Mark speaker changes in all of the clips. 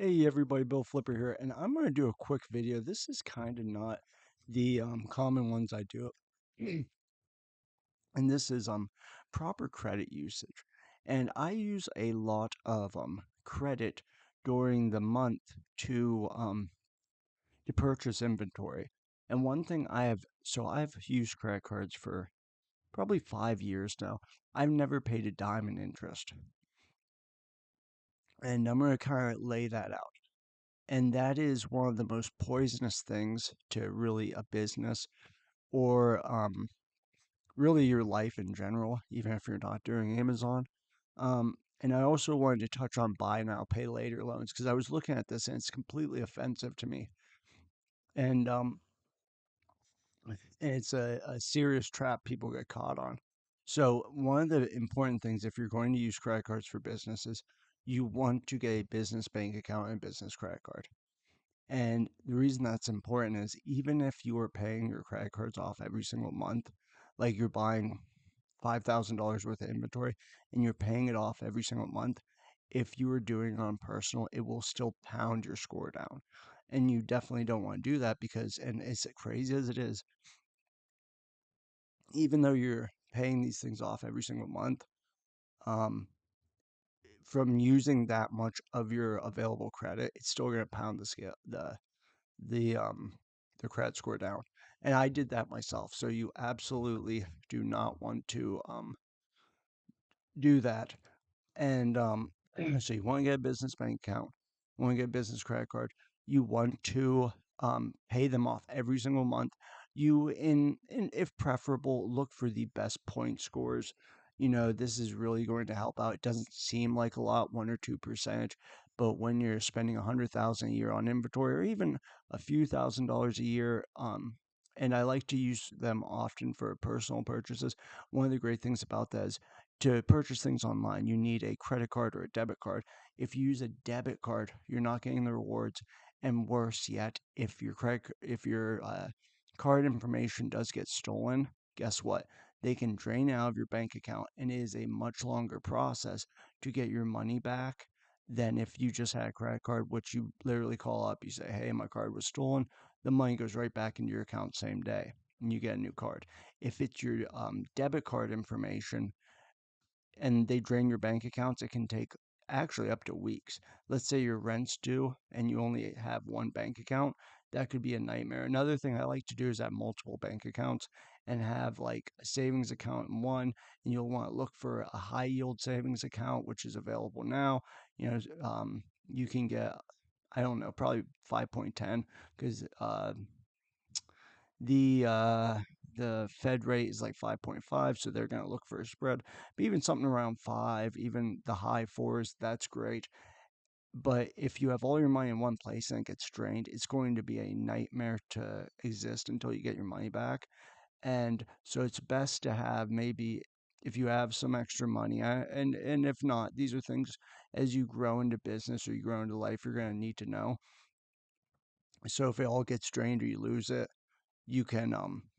Speaker 1: Hey everybody, Bill Flipper here, and I'm going to do a quick video. This is kind of not the common ones I do, and this is proper credit usage. And I use a lot of credit during the month to purchase inventory. And one thing I've used credit cards for probably 5 years now. I've never paid a dime in interest, and I'm going to kind of lay that out. And that is one of the most poisonous things to really a business or really your life in general, even if you're not doing Amazon. And I also wanted to touch on buy now, pay later loans because I was looking at this and it's completely offensive to me. And it's a serious trap people get caught on. So, one of the important things if you're going to use credit cards for businesses, you want to get a business bank account and a business credit card. And the reason that's important is even if you are paying your credit cards off every single month, like you're buying $5,000 worth of inventory and you're paying it off every single month, if you are doing it on personal, it will still pound your score down. And you definitely don't want to do that because, and as crazy as it is, even though you're paying these things off every single month, um, from using that much of your available credit, it's still going to pound the um the credit score down. And I did that myself. So you absolutely do not want to do that. And so you want to get a business bank account, you want to get a business credit card, you want to pay them off every single month. You in if preferable, look for the best point scores. This is really going to help out. It doesn't seem like a lot, 1 or 2%, but when you're spending 100,000 a year on inventory, or even a few $1,000s a year, and I like to use them often for personal purchases. One of the great things about that is to purchase things online, you need a credit card or a debit card. If you use a debit card, you're not getting the rewards. And worse yet, if your card information does get stolen, guess what? They can drain it out of your bank account, and it is a much longer process to get your money back than if you just had a credit card, which you literally call up. You say, "Hey, my card was stolen." The money goes right back into your account same day, and you get a new card. If it's your debit card information, and they drain your bank accounts, it can take actually up to weeks. Let's say your rent's due and you only have one bank account. That could be a nightmare. Another thing I like to do is have multiple bank accounts and have like a savings account in one, and you'll want to look for a high yield savings account, which is available now. You can get, I don't know, probably 5.10 because the uh, the Fed rate is like 5.5, so they're going to look for a spread. But even something around 5, even the high fours, that's great. But if you have all your money in one place and it gets drained, it's going to be a nightmare to exist until you get your money back. And so it's best to have maybe if you have some extra money, and if not, these are things as you grow into business or you grow into life, you're going to need to know. So if it all gets drained or you lose it, you can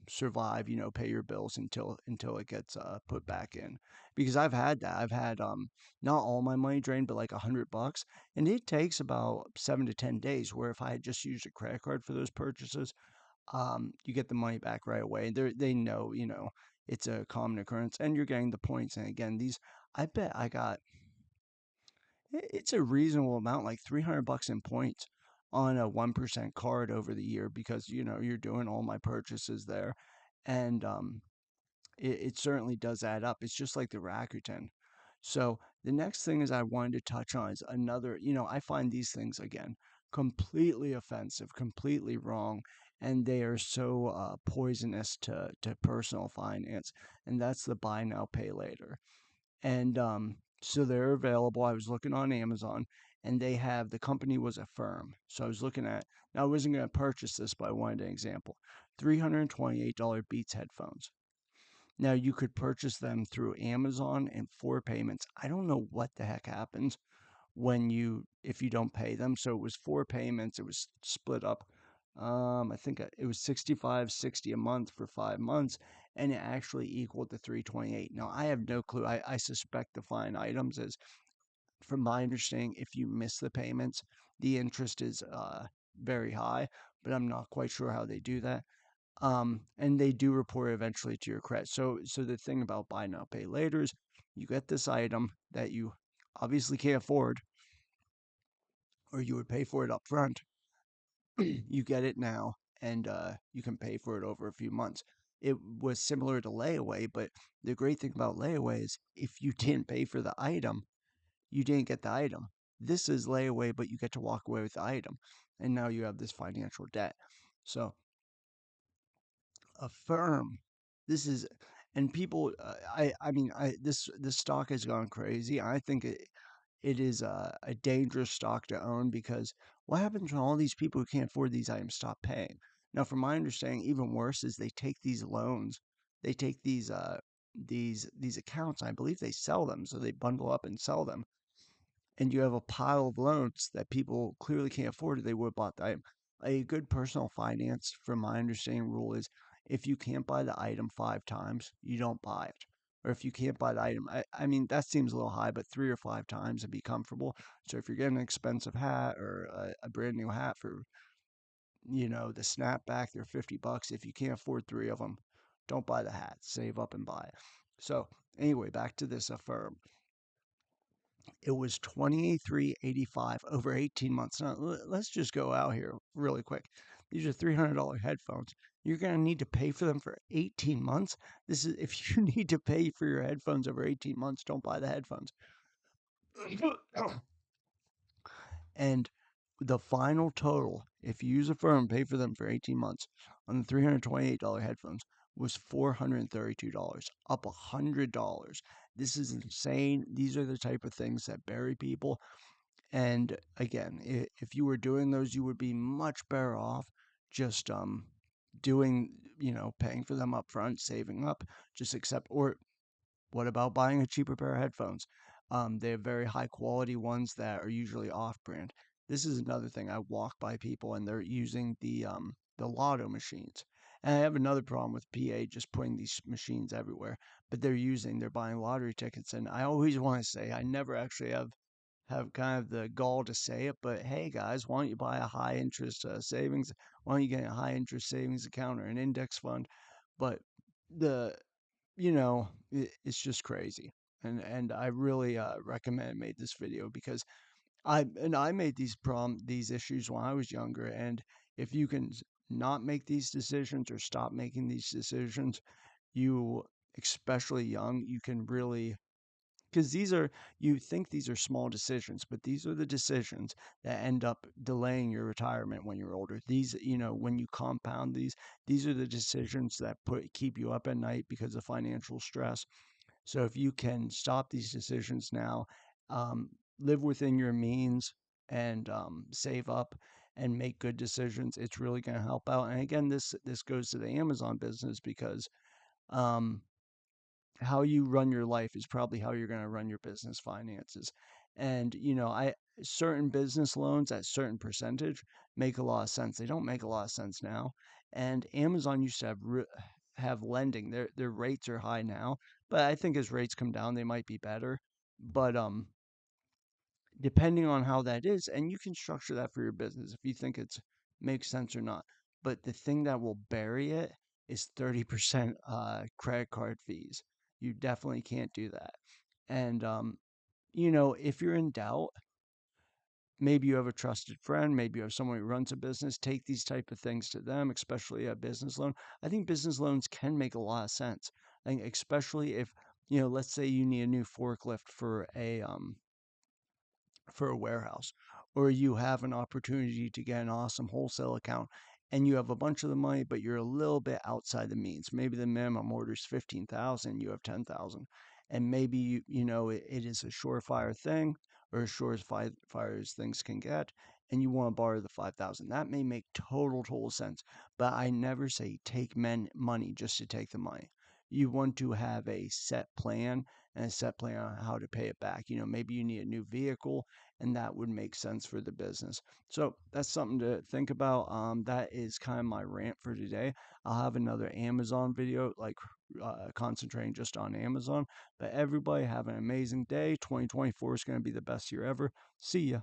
Speaker 1: survive, pay your bills until it gets put back in. Because I've had that. I've had not all my money drained, but like $100, and it takes about 7 to 10 days. Where if I had just used a credit card for those purchases, you get the money back right away. They know, it's a common occurrence, and you're getting the points. And again, these I bet I got it's a reasonable amount, like $300 in points on a 1% card over the year because you're doing all my purchases there, and it certainly does add up. It's just like the Rakuten. So the next thing is I wanted to touch on is another. I find these things again completely offensive, completely wrong, and they are so poisonous to personal finance, and that's the buy now pay later. And so they're available. I was looking on Amazon, and they have the company was a firm. So I was looking at now I wasn't going to purchase this, but I wanted an example. $328 Beats headphones. Now you could purchase them through Amazon in 4 payments. I don't know what the heck happens when you if you don't pay them. So it was 4 payments. It was split up. I think it was 65.60 a month for 5 months, and it actually equaled the 328. Now I have no clue. I suspect the fine items is from my understanding, if you miss the payments, the interest is very high, but I'm not quite sure how they do that. And they do report eventually to your credit. So the thing about buy now, pay later is you get this item that you obviously can't afford, or you would pay for it up front. You get it now, and you can pay for it over a few months. It was similar to layaway, but the great thing about layaway is if you didn't pay for the item, you didn't get the item. This is layaway, but you get to walk away with the item, and now you have this financial debt. So affirm. This is, and people. I mean, this stock has gone crazy. I think it is a dangerous stock to own because what happens when all these people who can't afford these items stop paying? Now, from my understanding, even worse is they take these loans, they take these accounts. I believe they sell them, so they bundle up and sell them, and you have a pile of loans that people clearly can't afford, they would have bought the item. A good personal finance, from my understanding, rule is if you can't buy the item 5 times, you don't buy it. Or if you can't buy the item, I mean, that seems a little high, but 3 or 5 times and be comfortable. So if you're getting an expensive hat or a brand new hat for, the snapback, they're $50. If you can't afford 3 of them, don't buy the hat. Save up and buy it. So anyway, back to this Affirm. It was 23.85 over 18 months. Now, let's just go out here really quick. These are $300 headphones. You're going to need to pay for them for 18 months. This is if you need to pay for your headphones over 18 months, don't buy the headphones. And the final total, if you use a firm, pay for them for 18 months on the $328 headphones was $432, up $100. This is insane. These are the type of things that bury people. And again, if you were doing those, you would be much better off just doing, paying for them up front, saving up, just accept. Or what about buying a cheaper pair of headphones? They have very high quality ones that are usually off brand. This is another thing. I walk by people and they're using the lotto machines. And I have another problem with PA just putting these machines everywhere, but they're buying lottery tickets. And I always want to say, I never actually have kind of the gall to say it, but hey guys, why don't you buy a high interest savings? Why don't you get a high interest savings account or an index fund? But the it's just crazy. And I really recommend made this video because I made these issues when I was younger, and if you can not make these decisions or stop making these decisions, you especially young, you can really because you think these are small decisions, but these are the decisions that end up delaying your retirement when you're older. These, when you compound these are the decisions that keep you up at night because of financial stress. So if you can stop these decisions now, um, live within your means, and save up and make good decisions, it's really going to help out. And again, this goes to the Amazon business because um, how you run your life is probably how you're going to run your business finances. And I certain business loans at certain percentage make a lot of sense. They don't make a lot of sense now. And Amazon used to have lending. Their rates are high now, but I think as rates come down, they might be better. But depending on how that is, and you can structure that for your business if you think it's makes sense or not. But the thing that will bury it is 30% credit card fees. You definitely can't do that. And if you're in doubt, maybe you have a trusted friend, maybe you have someone who runs a business, take these type of things to them, especially a business loan. I think business loans can make a lot of sense. I think especially if, let's say you need a new forklift for a warehouse, or you have an opportunity to get an awesome wholesale account and you have a bunch of the money, but you're a little bit outside the means. Maybe the minimum order is 15,000, you have 10,000, and maybe it is a surefire thing or as sure as fire as things can get, and you want to borrow the 5,000. That may make total sense, but I never say take money just to take the money. You want to have a set plan and a set plan on how to pay it back. Maybe you need a new vehicle and that would make sense for the business. So that's something to think about. That is kind of my rant for today. I'll have another Amazon video like concentrating just on Amazon. But everybody have an amazing day. 2024 is going to be the best year ever. See ya.